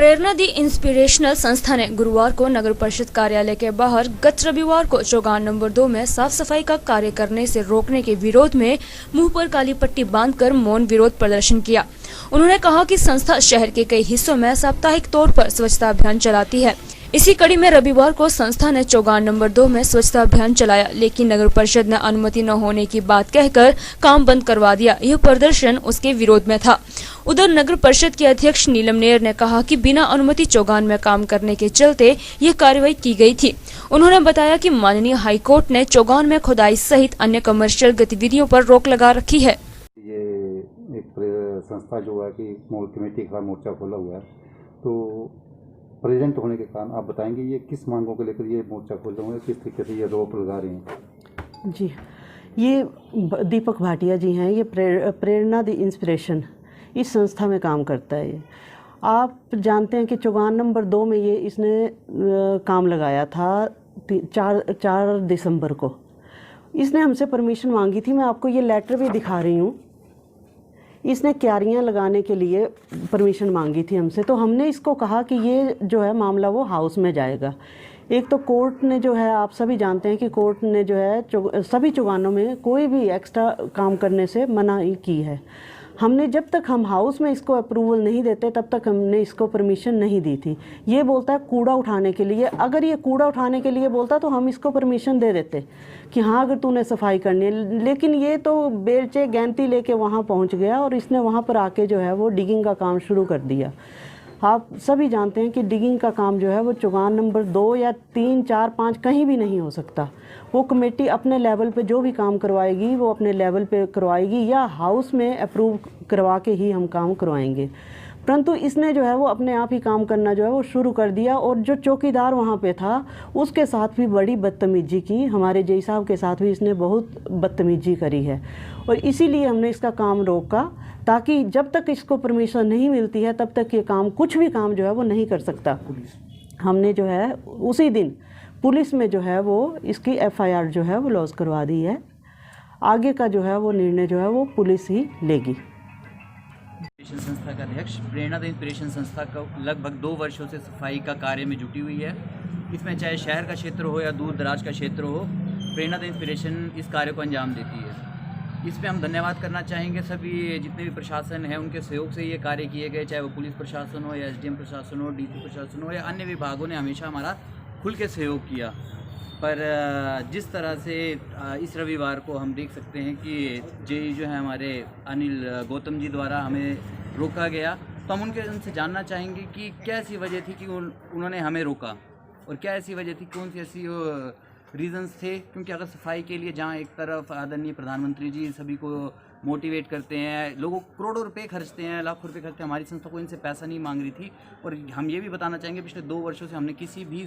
प्रेरणा दी inspirational संस्था ने गुरुवार को नगर परिषद कार्यालय के बाहर गत रविवार को चौगान नंबर 2 में साफ सफाई का कार्य करने से रोकने के विरोध में मुंह पर काली पट्टी बांधकर मौन विरोध प्रदर्शन किया। उन्होंने कहा कि संस्था शहर के कई हिस्सों में साप्ताहिक तौर पर स्वच्छता अभियान चलाती है। इसी कड़ी में रविवार को संस्था ने चौगान नंबर 2 में स्वच्छता अभियान चलाया, लेकिन नगर परिषद ने अनुमति न होने की बात कहकर काम बंद करवा दिया। यह प्रदर्शन उसके विरोध में था। उधर नगर परिषद के अध्यक्ष नीलम नेर ने कहा कि बिना अनुमति चौगान में काम करने के चलते यह कार्रवाई की गई थी। उन्होंने बताया कि माननीय हाईकोर्ट ने चौगान में खुदाई सहित अन्य कमर्शियल गतिविधियों पर रोक लगा रखी है। ये एक संस्था जो है कि मॉल कमेटी का मोर्चा खोला हुआ है, तो प्रेजेंट होने के कारण आप बताएंगे ये किस मांगों को लेकर ये मोर्चा खोले हुए हैं, किस तरीके से ये रोक लगा रहे हैं? जी, ये दीपक भाटिया जी हैं। ये प्रेरणा दी इंस्पिरेशन इस संस्था में काम करता है। ये आप जानते हैं कि चौगान नंबर 2 में ये इसने काम लगाया था 4 दिसंबर को। इसने हमसे परमिशन मांगी थी। मैं आपको ये लेटर भी दिखा रही हूँ। इसने क्यारियाँ लगाने के लिए परमिशन मांगी थी हमसे, तो हमने इसको कहा कि ये जो है मामला वो हाउस में जाएगा। एक तो कोर्ट ने जो है, आप सभी जानते हैं कि कोर्ट ने जो है सभी चौगानों में कोई भी एक्स्ट्रा काम करने से मना की है। हमने जब तक हम हाउस में इसको अप्रूवल नहीं देते तब तक हमने इसको परमिशन नहीं दी थी। ये बोलता है कूड़ा उठाने के लिए। अगर ये कूड़ा उठाने के लिए बोलता तो हम इसको परमिशन दे देते कि हाँ अगर तूने सफाई करनी है, लेकिन ये तो बेलचे गैंती लेके वहाँ पहुँच गया और इसने वहाँ पर आके जो है वो डिगिंग का काम शुरू कर दिया। आप सभी जानते हैं कि डिगिंग का काम जो है वो चौगान नंबर 2 या 3, 4, 5 कहीं भी नहीं हो सकता। वो कमेटी अपने लेवल पे जो भी काम करवाएगी वो अपने लेवल पे करवाएगी या हाउस में अप्रूव करवा के ही हम काम करवाएंगे। परंतु इसने जो है वो अपने आप ही काम करना जो है वो शुरू कर दिया और जो चौकीदार वहाँ पे था उसके साथ भी बड़ी बदतमीजी की। हमारे जय साहब के साथ भी इसने बहुत बदतमीजी करी है और इसीलिए हमने इसका काम रोका, ताकि जब तक इसको परमिशन नहीं मिलती है तब तक ये काम कुछ भी काम जो है वो नहीं कर सकता। हमने जो है उसी दिन पुलिस में जो है वो इसकी FIR जो है वो लॉन्च करवा दी है। आगे का जो है वो निर्णय जो है वो पुलिस ही लेगी। संस्था का अध्यक्ष प्रेरणा द इंस्पिरेशन संस्था का लगभग 2 वर्षों से सफाई का कार्य में जुटी हुई है। इसमें चाहे शहर का क्षेत्र हो या दूर दराज का क्षेत्र हो, प्रेरणा द इंस्पिरेशन इस कार्य को अंजाम देती है। इसमें हम धन्यवाद करना चाहेंगे सभी जितने भी प्रशासन हैं, उनके सहयोग से ये कार्य किए गए, चाहे वो पुलिस प्रशासन हो या SDM प्रशासन हो, DC प्रशासन हो या अन्य विभागों ने हमेशा हमारा खुल के सहयोग किया। पर जिस तरह से इस रविवार को हम देख सकते हैं कि जेई जो है हमारे अनिल गौतम जी द्वारा हमें रोका गया, तो हम उनसे जानना चाहेंगे कि क्या ऐसी वजह थी कि उन्होंने हमें रोका और क्या ऐसी वजह थी, कौन सी ऐसी रीजंस थे। क्योंकि अगर सफाई के लिए जहाँ एक तरफ आदरणीय प्रधानमंत्री जी सभी को मोटिवेट करते हैं, लोगों करोड़ों रुपए खर्चते हैं, लाखों रुपए खर्चते हैं, हमारी संस्था को इनसे पैसा नहीं मांग रही थी। और हम ये भी बताना चाहेंगे पिछले 2 वर्षों से हमने किसी भी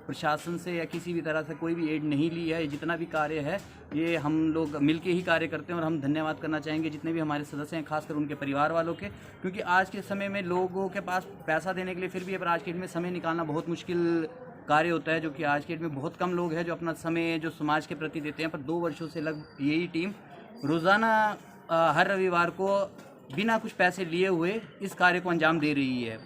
प्रशासन से या किसी भी तरह से कोई भी एड नहीं ली है। जितना भी कार्य है ये हम लोग मिलके ही कार्य करते हैं और हम धन्यवाद करना चाहेंगे जितने भी हमारे सदस्य हैं, खासकर उनके परिवार वालों के। क्योंकि आज के समय में लोगों के पास पैसा देने के लिए फिर भी आज के डेट में समय निकालना बहुत मुश्किल कार्य होता है, जो कि आज के डेट में बहुत कम लोग हैं जो अपना समय जो समाज के प्रति देते हैं। पर 2 वर्षों से लगभग यही टीम रोज़ाना हर रविवार को बिना कुछ पैसे लिए हुए इस कार्य को अंजाम दे रही है।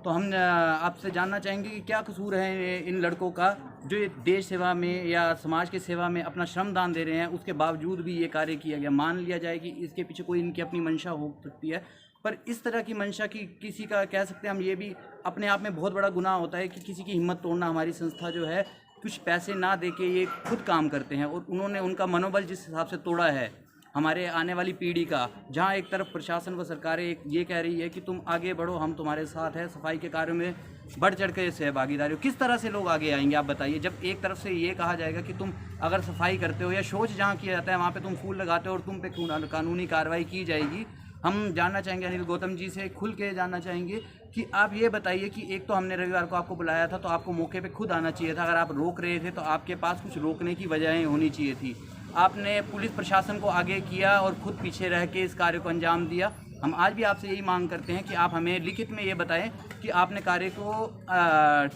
तो हम आपसे जानना चाहेंगे कि क्या कसूर है इन लड़कों का जो ये देश सेवा में या समाज की सेवा में अपना श्रम दान दे रहे हैं, उसके बावजूद भी ये कार्य किया गया। मान लिया जाए कि इसके पीछे कोई इनकी अपनी मंशा हो सकती है, पर इस तरह की मंशा की किसी का कह सकते हैं हम, ये भी अपने आप में बहुत बड़ा गुनाह होता है कि किसी की हिम्मत तोड़ना। हमारी संस्था जो है कुछ पैसे ना दे के ये खुद काम करते हैं और उन्होंने उनका मनोबल जिस हिसाब से तोड़ा है हमारे आने वाली पीढ़ी का, जहां एक तरफ प्रशासन व सरकारें ये कह रही है कि तुम आगे बढ़ो, हम तुम्हारे साथ हैं, सफाई के कार्यों में बढ़ चढ़ के सहभागीदारी हो, किस तरह से लोग आगे आएंगे आप बताइए। जब एक तरफ से ये कहा जाएगा कि तुम अगर सफाई करते हो या शौच जहाँ किया जाता है वहाँ पे तुम फूल लगाते हो और तुम पे कानूनी कार्रवाई की जाएगी। हम जानना चाहेंगे अनिल गौतम जी से खुल के जानना चाहेंगे कि आप ये बताइए कि एक तो हमने रविवार को आपको बुलाया था तो आपको मौके पे खुद आना चाहिए था। अगर आप रोक रहे थे तो आपके पास कुछ रोकने की वजहें होनी चाहिए थी। आपने पुलिस प्रशासन को आगे किया और खुद पीछे रह के इस कार्य को अंजाम दिया। हम आज भी आपसे यही मांग करते हैं कि आप हमें लिखित में ये बताएं कि आपने कार्य को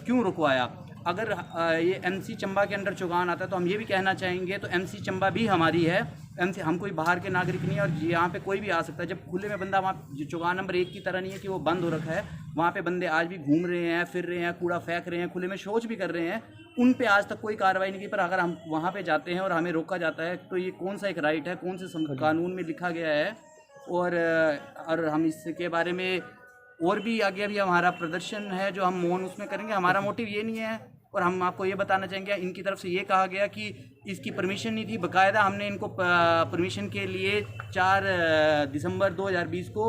क्यों रुकवाया। अगर ये MC चंबा के अंडर चौगान आता है तो हम ये भी कहना चाहेंगे, तो MC चंबा भी हमारी है एमसी हम कोई बाहर के नागरिक नहीं है और यहाँ पे कोई भी आ सकता है। जब खुले में बंदा वहाँ चौगान नंबर 1 की तरह नहीं है कि वो बंद हो रखा है, वहाँ पे बंदे आज भी घूम रहे हैं, फिर रहे हैं, कूड़ा फेंक रहे हैं, खुले में शौच भी कर रहे हैं, उन पे आज तक कोई कार्रवाई नहीं की। पर अगर हम वहाँ पे जाते हैं और हमें रोका जाता है तो ये कौन सा एक राइट है, कौन से कानून में लिखा गया है। और हम इसके बारे में और भी आगे अभी हमारा प्रदर्शन है जो हम मौन उसमें करेंगे। हमारा मोटिव ये नहीं है। और हम आपको ये बताना चाहेंगे, इनकी तरफ से ये कहा गया कि इसकी परमिशन नहीं थी। बाकायदा हमने इनको परमिशन के लिए 4 दिसंबर 2020 को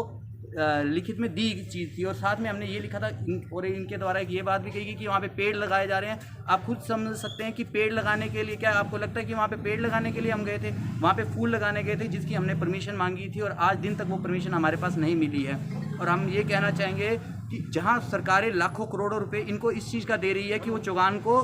लिखित में दी चीज़ थी और साथ में हमने ये लिखा था। और इनके द्वारा ये बात भी कही गई कि वहाँ पे पेड़ लगाए जा रहे हैं। आप खुद समझ सकते हैं कि पेड़ लगाने के लिए, क्या आपको लगता है कि वहाँ पे पेड़ लगाने के लिए हम गए थे? वहाँ पे फूल लगाने गए थे जिसकी हमने परमिशन मांगी थी और आज दिन तक वो परमिशन हमारे पास नहीं मिली है। और हम ये कहना चाहेंगे कि जहाँ सरकारें लाखों करोड़ों रुपए इनको इस चीज़ का दे रही है कि वो चौगान को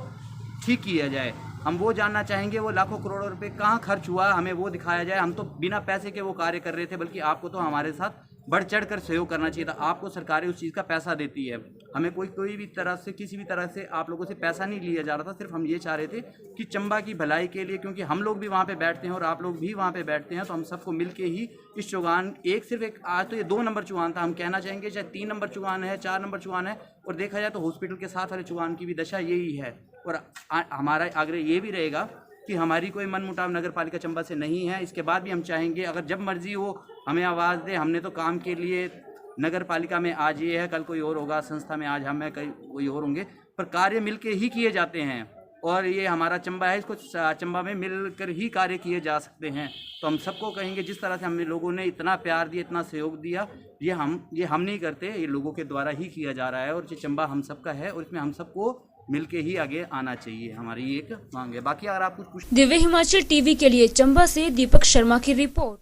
ठीक किया जाए, हम वो जानना चाहेंगे वो लाखों करोड़ों रुपए कहाँ खर्च हुआ, हमें वो दिखाया जाए। हम तो बिना पैसे के वो कार्य कर रहे थे, बल्कि आपको तो हमारे साथ बढ़ चढ़ कर सहयोग करना चाहिए था। आपको सरकारें उस चीज़ का पैसा देती है, हमें कोई भी तरह से किसी भी तरह से आप लोगों से पैसा नहीं लिया जा रहा था। सिर्फ हम ये चाह रहे थे कि चंबा की भलाई के लिए, क्योंकि हम लोग भी वहाँ पे बैठते हैं और आप लोग भी वहाँ पे बैठते हैं, तो हम सबको मिल के ही इस चौगान सिर्फ एक आज तो ये 2 नंबर चौगान था, हम कहना चाहेंगे चाहे 3 नंबर चौगान है, 4 नंबर चौगान है, और देखा जाए तो हॉस्पिटल के साथ वाले चौगान की भी दशा यही है। और हमारा आग्रह ये भी रहेगा कि हमारी कोई मनमुटाव नगर पालिका चंबा से नहीं है। इसके बाद भी हम चाहेंगे अगर जब मर्जी हो हमें आवाज़ दे। हमने तो काम के लिए नगर पालिका में आज ये है, कल कोई और होगा, संस्था में आज हम है, कल कोई और होंगे, पर कार्य मिलके ही किए जाते हैं। और ये हमारा चंबा है, इसको चंबा में मिलकर ही कार्य किए जा सकते हैं। तो हम सबको कहेंगे जिस तरह से हमें लोगों ने इतना प्यार दिया, इतना सहयोग दिया, ये हम नहीं करते, ये लोगों के द्वारा ही किया जा रहा है। और ये चंबा हम सबका है और इसमें हम सबको मिलके ही आगे आना चाहिए, हमारी एक मांग है। बाकी अगर आप कुछ दिव्य हिमाचल टीवी के लिए चंबा से दीपक शर्मा की रिपोर्ट।